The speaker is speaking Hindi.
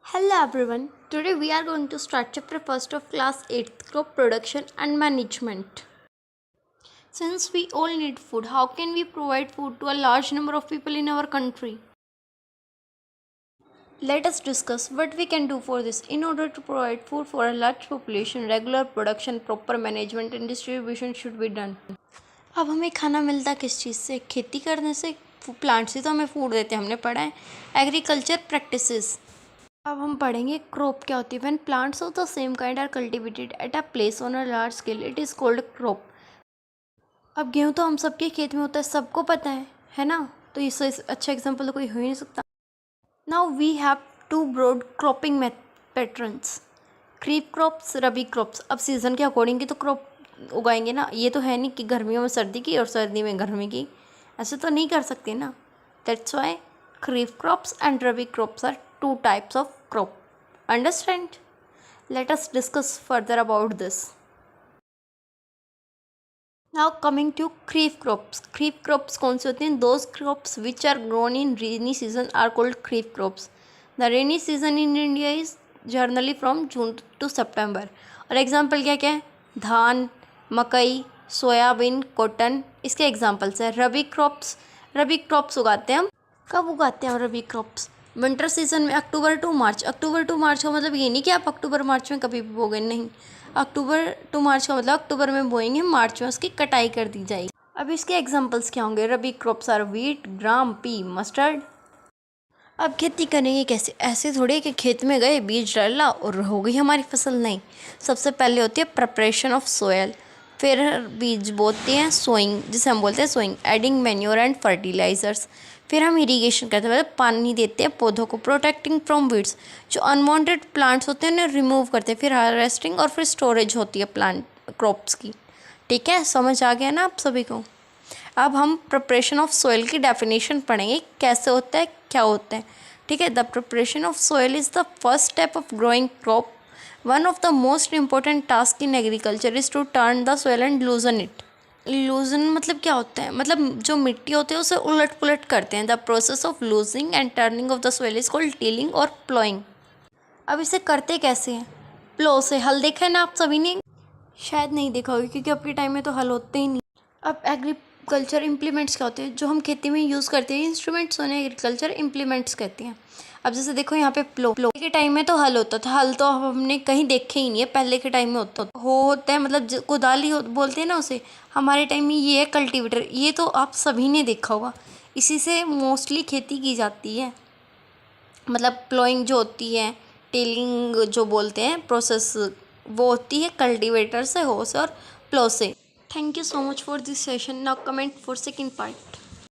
Hello everyone. Today we are going to start chapter first of class 8th crop production and management. Since we all need food, how can we provide food to a large number of people in our country? Let us discuss what we can do for this. In order to provide food for a large population, regular production, proper management and distribution should be done. अब हमें खाना मिलता किस चीज़ से? खेती करने से, प्लांट से तो हमें फूड देते हैं, हमने पढ़ा है एग्रीकल्चर प्रैक्टिसेस। अब हम पढ़ेंगे क्रॉप क्या होती है। When plants of the same kind are cultivated at a place on a large scale it is called crop. अब गेहूँ तो हम सबके खेत में होता है, सबको पता है ना। तो इससे अच्छा एग्जांपल तो कोई हो ही नहीं सकता। Now we have two broad cropping patterns, kharif crops, rabi crops. अब सीज़न के अकॉर्डिंग की तो क्रॉप उगाएंगे ना, ये तो है नहीं कि गर्मियों में सर्दी की और सर्दी में गर्मी की, ऐसे तो नहीं कर सकते ना। That's why kharif crops and rabi crops are two types of crop. Understand? Let us discuss further about this. Now coming to kharif crops. Kharif crops कौन से होते हैं? Those crops which are grown in rainy season are called kharif crops. The rainy season in India is generally from June to September. और एग्जाम्पल क्या क्या है? धान, मकई, सोयाबीन, कॉटन, इसके एग्जाम्पल्स हैं। रबी क्रॉप्स उगाते हैं हम। कब उगाते हैं रबी क्रॉप्स? विंटर सीजन में, अक्टूबर टू मार्च का मतलब ये नहीं कि आप अक्टूबर मार्च में कभी भी बोगे, नहीं। अक्टूबर टू मार्च का मतलब अक्टूबर में बोएंगे, मार्च में उसकी कटाई कर दी जाएगी। अब इसके एग्जांपल्स क्या होंगे? Rabi crops are wheat, gram, pea, mustard. अब खेती करेंगे कैसे? ऐसे थोड़े कि खेत में गए, बीज डाला और हो गई हमारी फसल, नहीं। सबसे पहले होती है प्रिपरेशन ऑफ सोयल, फिर बीज बोते हैं, सोइंग, जिसे हम बोलते हैं sowing, adding manure and fertilisers. फिर हम इरीगेशन करते हैं, मतलब पानी देते हैं पौधों को। प्रोटेक्टिंग फ्रॉम वीड्स, जो अनवांटेड प्लांट्स होते हैं उन्हें रिमूव करते हैं। फिर हार्वेस्टिंग और फिर स्टोरेज होती है प्लांट क्रॉप्स की। ठीक है, समझ आ गया ना आप सभी को? अब हम प्रिपरेशन ऑफ सोइल की डेफिनेशन पढ़ेंगे, कैसे होता है, क्या होता है। ठीक है, the preparation of soil is the first step of growing crop. One of the most important task in agriculture is to turn the soil and loosen it. Loosen मतलब क्या होता है? मतलब जो मिट्टी होती है उसे उलट पुलट करते हैं। The process of losing and turning of the soil is called tilling और प्लोइंग। अब इसे करते कैसे हैं? प्लो से। हल देखा है ना आप सभी ने? शायद नहीं देखा होगा, क्योंकि अब के टाइम में तो हल होते ही नहीं। अब एग्रीकल्चर इम्प्लीमेंट्स क्या होते हैं? जो हम खेती में यूज़ करते हैं इंस्ट्रूमेंट्स, उन्हें एग्रीकल्चर इम्प्लीमेंट्स कहते हैं। अब जैसे देखो यहाँ पे प्लो के टाइम में तो हल होता था, हल तो अब हमने कहीं देखे ही नहीं है। पहले के टाइम में होता है, मतलब कुदाली बोलते हैं ना उसे। हमारे टाइम में ये है कल्टीवेटर, ये तो आप सभी ने देखा होगा। इसी से मोस्टली खेती की जाती है। मतलब प्लोइंग जो होती है, टेलिंग जो बोलते हैं प्रोसेस, वो होती है कल्टीवेटर से, हो से और प्लो से। Thank you so much for this session. Now comment for second part.